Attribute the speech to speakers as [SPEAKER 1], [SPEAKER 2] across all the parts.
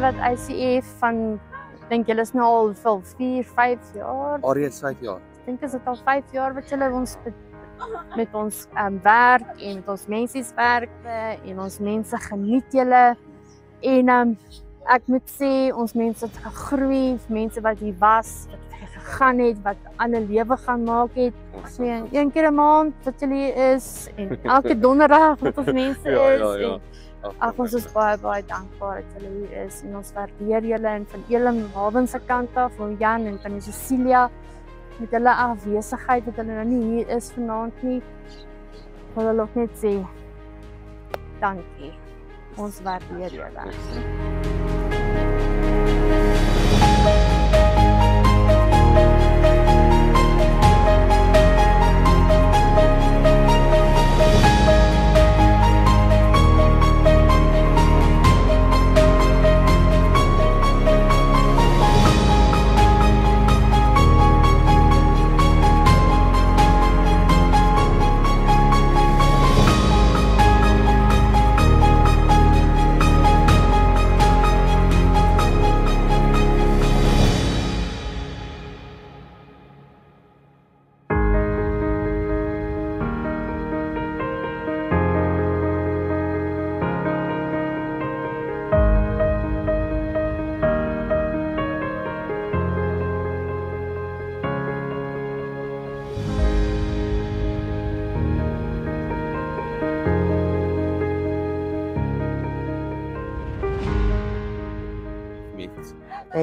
[SPEAKER 1] wat ICF van, ek dink julle is nou al vir 4, 5 jaar.
[SPEAKER 2] Alreeds 5 jaar.
[SPEAKER 1] Ek dink is dit al 5 jaar wat julle ons met ons werk en met ons mensies werk en ons mense geniet julle. En ek moet sê ons mense het gegroei, mense wat hier was, wat gegaan het, wat 'n ander lewe gaan maak het. So een keer 'n maand wat julle hier is en elke donderdag wat ons mense is.
[SPEAKER 2] Ja.
[SPEAKER 1] Ag, ons is baie dankbaar dat julle hier is en ons waardeer julle en van Elim Haven se kant af, van Jan en van Cecilia met hulle afwesigheid wat hulle nou nie hier is vanaand nie. Wil hulle ook net sê dankie. Ons waardeer julle.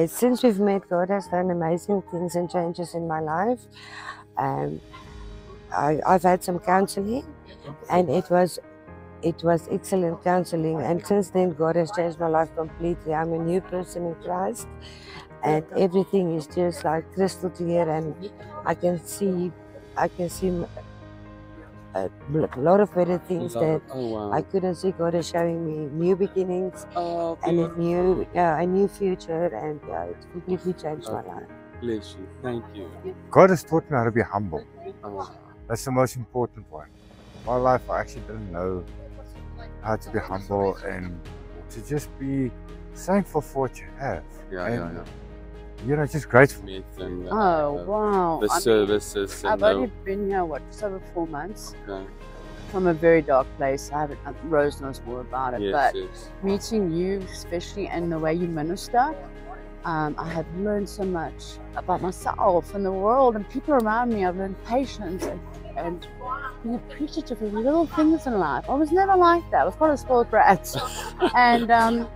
[SPEAKER 3] Since we've met, God has done amazing things and changes in my life. I've had some counseling, and it was excellent counseling. And since then, God has changed my life completely. I'm a new person in Christ, and everything is just like crystal clear. And I can see a lot of better things that I couldn't see. God is showing me new beginnings and a new future, and it's completely changed my life.
[SPEAKER 2] Bless you. Thank you.
[SPEAKER 4] God has taught me how to be humble. That's the most important one. In my life, I actually didn't know how to be humble and to just be thankful for what you have. You know, just grateful.
[SPEAKER 5] Oh, wow.
[SPEAKER 2] The services.
[SPEAKER 5] I've only been here, just over 4 months. From a very dark place. Rose knows more about it. But meeting you, especially and the way you minister, I have learned so much about myself and the world and people around me. I've learned patience and being appreciative of little things in life. I was never like that. I was quite a spoiled brat. And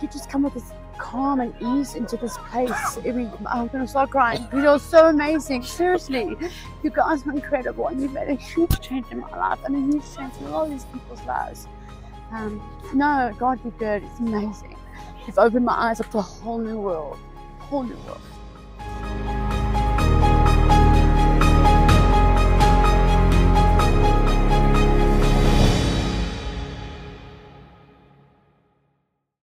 [SPEAKER 5] you just come with this calm and ease into this place. I'm going to start crying. You're so amazing. Seriously, you guys are incredible, and you've made a huge change in my life and a huge change in all these people's lives. No, God be good. It's amazing. You've opened my eyes up to a whole new world. Whole new world.